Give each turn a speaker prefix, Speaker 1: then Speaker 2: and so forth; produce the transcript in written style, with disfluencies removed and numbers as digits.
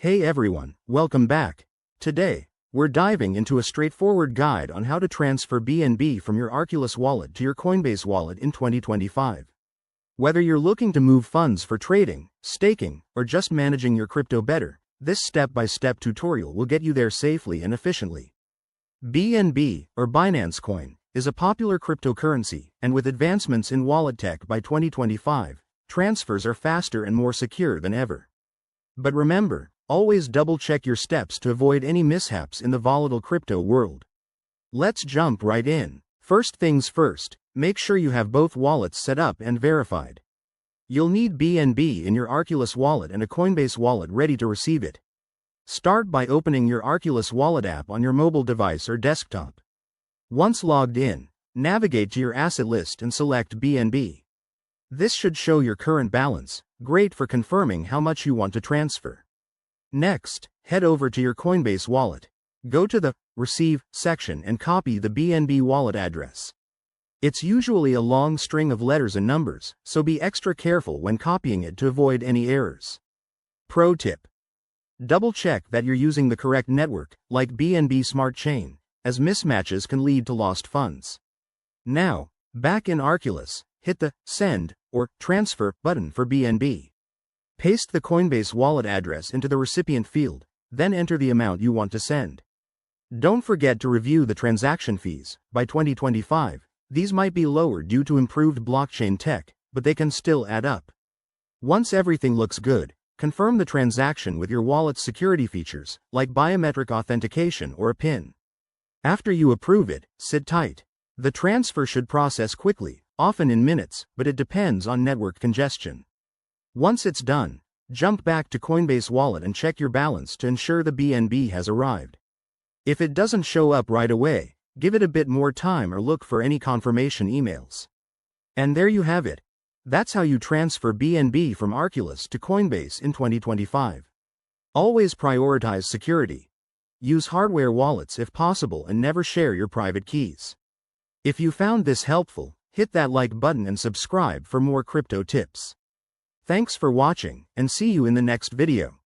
Speaker 1: Hey everyone, welcome back. Today, we're diving into a straightforward guide on how to transfer BNB from your Arculus wallet to your Coinbase wallet in 2025. Whether you're looking to move funds for trading, staking, or just managing your crypto better, this step-by-step tutorial will get you there safely and efficiently. BNB, or Binance Coin, is a popular cryptocurrency, and with advancements in wallet tech by 2025, transfers are faster and more secure than ever. But remember, always double-check your steps to avoid any mishaps in the volatile crypto world. Let's jump right in. First things first, make sure you have both wallets set up and verified. You'll need BNB in your Arculus wallet and a Coinbase wallet ready to receive it. Start by opening your Arculus wallet app on your mobile device or desktop. Once logged in, navigate to your asset list and select BNB. This should show your current balance, great for confirming how much you want to transfer. Next, head over to your Coinbase wallet. Go to the Receive section and copy the BNB wallet address. It's usually a long string of letters and numbers, so be extra careful when copying it to avoid any errors. Pro tip: double-check that you're using the correct network, like BNB Smart Chain, as mismatches can lead to lost funds. Now, back in Arculus, hit the Send or Transfer button for BNB. Paste the Coinbase wallet address into the recipient field, then enter the amount you want to send. Don't forget to review the transaction fees. By 2025, these might be lower due to improved blockchain tech, but they can still add up. Once everything looks good, confirm the transaction with your wallet's security features, like biometric authentication or a PIN. After you approve it, sit tight. The transfer should process quickly, often in minutes, but it depends on network congestion. Once it's done, jump back to Coinbase wallet and check your balance to ensure the BNB has arrived. If it doesn't show up right away, give it a bit more time or look for any confirmation emails. And there you have it. That's how you transfer BNB from Arculus to Coinbase in 2025. Always prioritize security. Use hardware wallets if possible and never share your private keys. If you found this helpful, hit that like button and subscribe for more crypto tips. Thanks for watching, and see you in the next video.